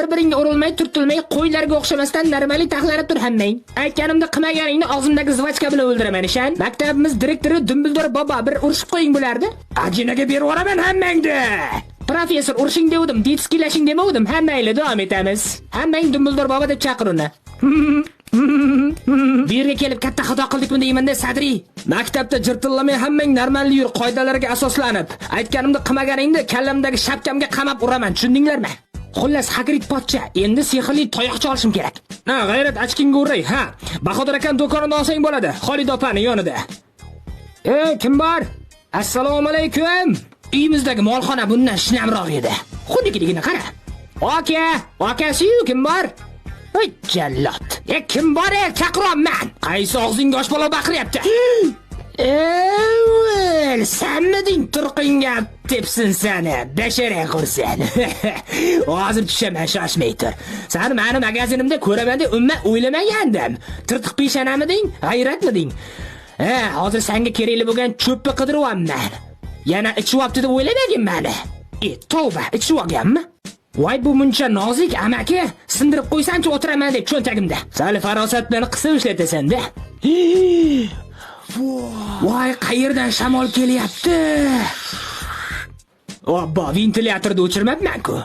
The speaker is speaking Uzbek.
bir-biringga urilmay, turtilmay, qo'ylarga o'xshamasdan normali taxlanib tur hammang. Aytganimda qilmaganingni og'zimdagi zvachka bilan o'ldiraman ishan. Maktabimiz direktori Dumbledor bobo bir urishib qo'ying bo'lardi. Ajinaga berib yuboraman hammangni. Professor urishing dedim, ditskilashing demadim. Hammanglar davom etamiz. Hammang Dumbledor bobo deb chaqiruni. Bu yerga kelib katta xato qildikmi deyman-da, Sadri. Maktabda jirtillamay hammang normalni yur, qoidalarga asoslanib. Aytganimda qilmaganingni kallamdagi shapkamga qamab uraman, tushundinglarmi? Xullas, Hagrid pochcha, endi sehrli tayoqcha olishim kerak. Ha, g'ayrat achkingga uray, ha. Bahodir akam do'konini olsang bo'ladi, Xolid opani yonida. Kim bor? Assalomu alaykum. Uyimizdagi molxona bundan shinamroq edi. Xuddikiligini qara. Akasi-yu kim bor? Voy jallod. Kim bor? Chaqiryapman. Qaysi og'zingga osh bola baqiryapti? Sanmiding turqinga tepsin seni, bashara qursan. Hozir tushaman, shoshmay tur. Seni meni magazinimda ko'raman deb umuman o'ylamagandim. Tirtiq peshanamiding, g'ayratmiding? Hozir senga kerakli bo'lgan cho'pni qidiryapman. Yana ichyapti deb o'ylamaganman. Tavba, ichyapganmi? Voy bu muncha nozik amaki, sindirib qo'ysanchi o'tiraman deb cho'ntagimda. Sal farosat bilan qisib ishlatasan-da. Voy, qayerdan shamol kelyapti? Obbo, ventilyatorni o'chirmabman-ku.